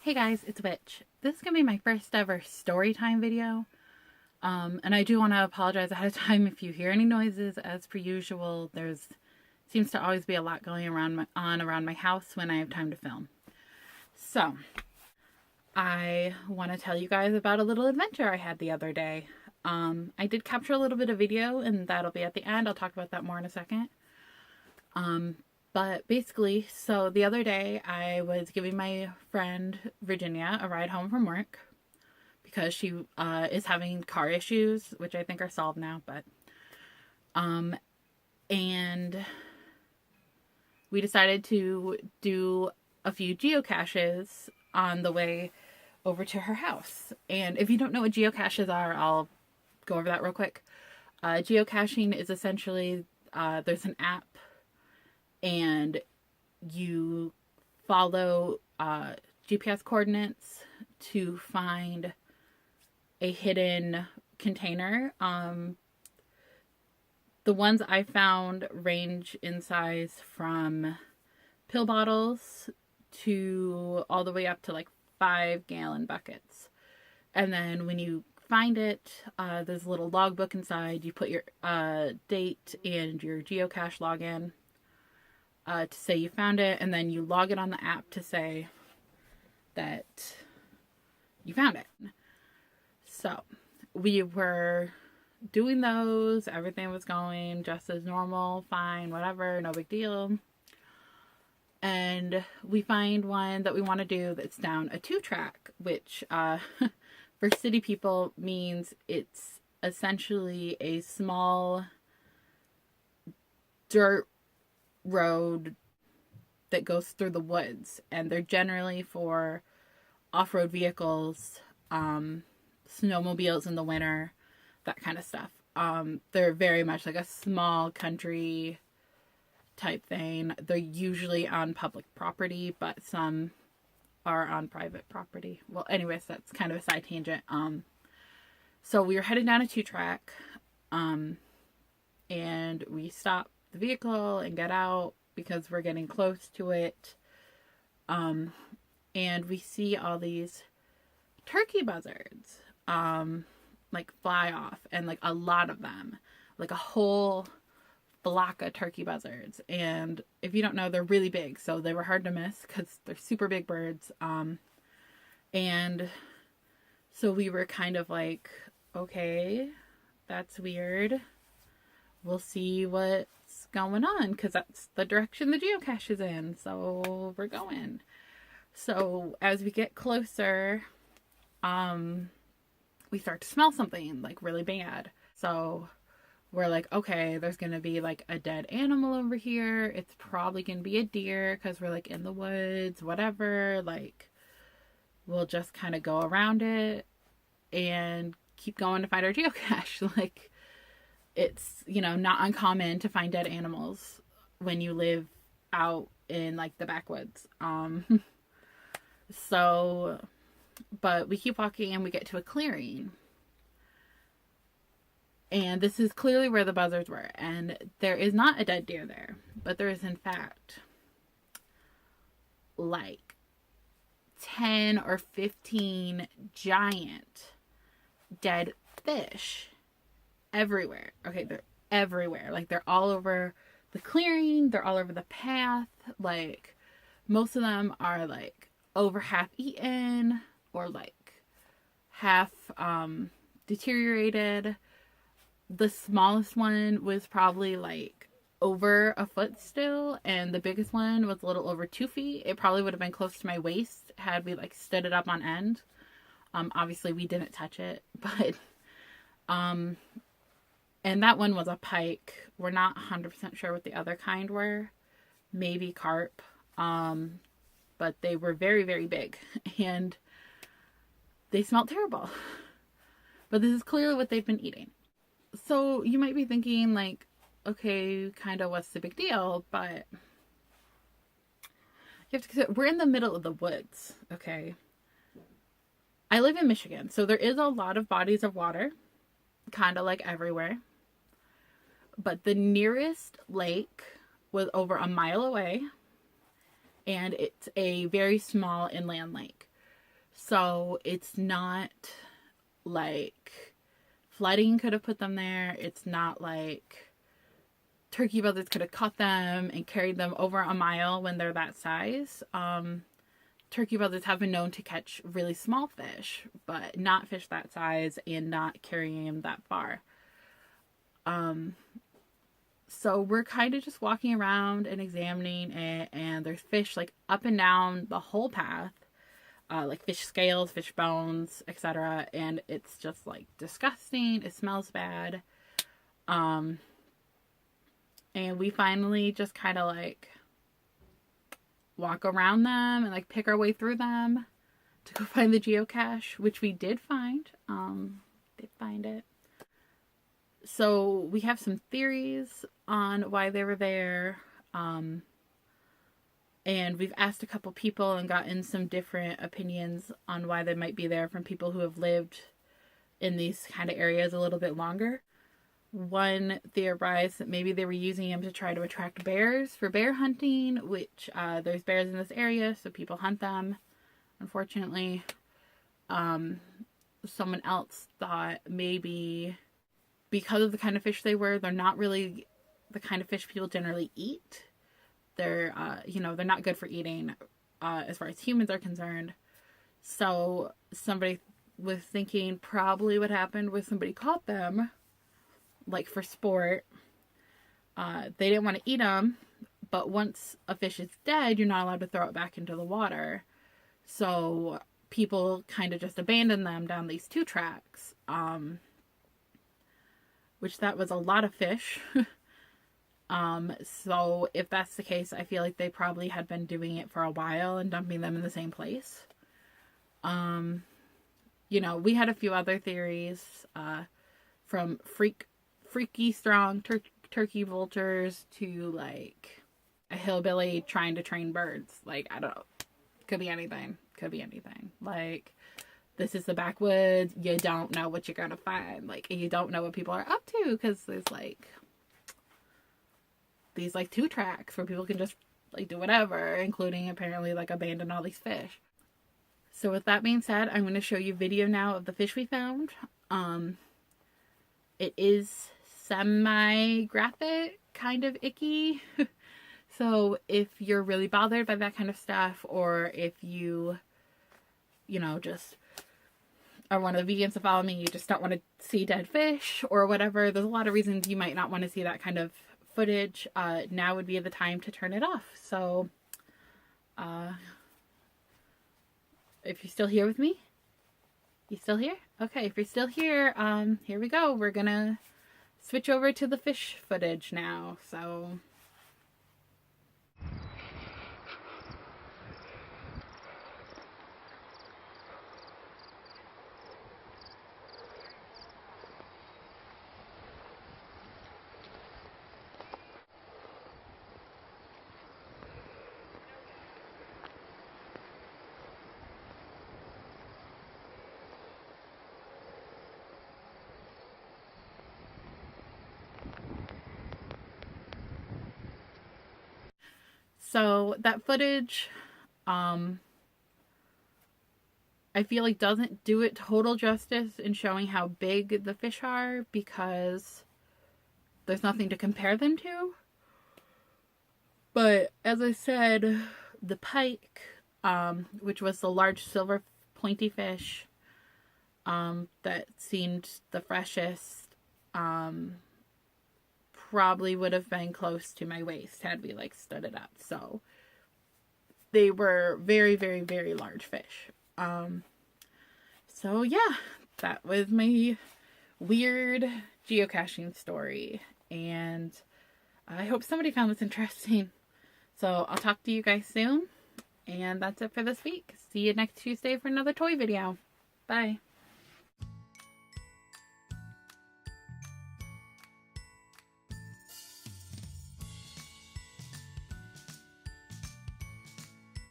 Hey guys, it's a bitch. This is gonna be my first ever story time video. And I do want to apologize ahead of time if you hear any noises. As per usual, there's seems to always be a lot going around my house when I have time to film. So, I want to tell you guys about a little adventure I had the other day. I did capture a little bit of video, and that'll be at the end. I'll talk about that more in a second. But basically, so the other day I was giving my friend Virginia a ride home from work because she is having car issues, which I think are solved now, but and we decided to do a few geocaches on the way over to her house. And if you don't know what geocaches are, I'll go over that real quick. Geocaching is essentially there's an app and you follow GPS coordinates to find a hidden container. The ones I found range in size from pill bottles to all the way up to like 5-gallon buckets. And then when you find it, there's a little logbook inside. You put your date and your geocache login to say you found it, and then you log it on the app to say that you found it. So we were doing those. Everything was going just as normal, fine, whatever, no big deal. And we find one that we want to do that's down a 2-track, which for city people means it's essentially a small dirt road that goes through the woods, and they're generally for off-road vehicles, snowmobiles in the winter, that kind of stuff. They're very much like a small country type thing. They're usually on public property, but some are on private property. Well, anyways, that's kind of a side tangent. So we were headed down a 2-track, and we stopped the vehicle and get out because we're getting close to it. And we see all these turkey buzzards, like fly off, and like a lot of them, like a whole flock of turkey buzzards. And if you don't know, they're really big, so they were hard to miss because they're super big birds. And so we were kind of like, okay, that's weird. We'll see what's going on because that's the direction the geocache is in. So we're going. So as we get closer, we start to smell something like really bad. So we're like, okay, there's going to be like a dead animal over here. It's probably going to be a deer because we're like in the woods, whatever. Like, we'll just kind of go around it and keep going to find our geocache. Like, it's, not uncommon to find dead animals when you live out in like the backwoods. So, but we keep walking and we get to a clearing. And this is clearly where the buzzards were. And there is not a dead deer there, but there is in fact like 10 or 15 giant dead fish everywhere. Okay, they're everywhere. Like, they're all over the clearing, they're all over the path. Like, most of them are like over half eaten or like half deteriorated. The smallest one was probably like over a foot still, and the biggest one was a little over 2 feet. It probably would have been close to my waist had we like stood it up on end. Obviously we didn't touch it, but and that one was a pike. We're not 100% sure what the other kind were. Maybe carp. But they were very, very big. And they smelled terrible. But this is clearly what they've been eating. So you might be thinking like, okay, kind of what's the big deal? But you have to consider, we're in the middle of the woods, okay? I live in Michigan, so there is a lot of bodies of water, kind of like everywhere. But the nearest lake was over a mile away, and it's a very small inland lake. So it's not like flooding could have put them there. It's not like turkey buzzards could have caught them and carried them over a mile when they're that size. Turkey buzzards have been known to catch really small fish, but not fish that size and not carrying them that far. So we're kind of just walking around and examining it, and there's fish like up and down the whole path, like fish scales, fish bones, etc. And it's just like disgusting. It smells bad. And we finally just kind of like walk around them and like pick our way through them to go find the geocache, which we did find. Did find it. So we have some theories on why they were there. And we've asked a couple people and gotten some different opinions on why they might be there from people who have lived in these kind of areas a little bit longer. One theorized that maybe they were using them to try to attract bears for bear hunting, which there's bears in this area, so people hunt them, unfortunately. Someone else thought maybe because of the kind of fish they were, they're not really the kind of fish people generally eat. They're, they're not good for eating as far as humans are concerned. So somebody was thinking probably what happened was somebody caught them, like for sport. They didn't want to eat them, but once a fish is dead, you're not allowed to throw it back into the water. So people kind of just abandoned them down these 2 tracks. Which that was a lot of fish. So if that's the case, I feel like they probably had been doing it for a while and dumping them in the same place. We had a few other theories, from freaky strong turkey vultures to like a hillbilly trying to train birds. Like, I don't know. Could be anything. Like, this is the backwoods. You don't know what you're going to find. Like, you don't know what people are up to because there's, like, these, like, 2 tracks where people can just, like, do whatever, including, apparently, like, abandon all these fish. So with that being said, I'm going to show you video now of the fish we found. It is semi-graphic, kind of icky. So if you're really bothered by that kind of stuff, or if you just are one of the vegans to follow me, you just don't want to see dead fish or whatever, there's a lot of reasons you might not want to see that kind of footage. Now would be the time to turn it off. So if you're still here with me, you still here? Okay, if you're still here, here we go. We're gonna switch over to the fish footage now. So that footage, I feel like doesn't do it total justice in showing how big the fish are because there's nothing to compare them to. But as I said, the pike, which was the large silver pointy fish, that seemed the freshest, probably would have been close to my waist had we like stood it up. So they were very, very, very large fish. So yeah, that was my weird geocaching story, and I hope somebody found this interesting. So I'll talk to you guys soon, and that's it for this week. See you next Tuesday for another toy video. Bye.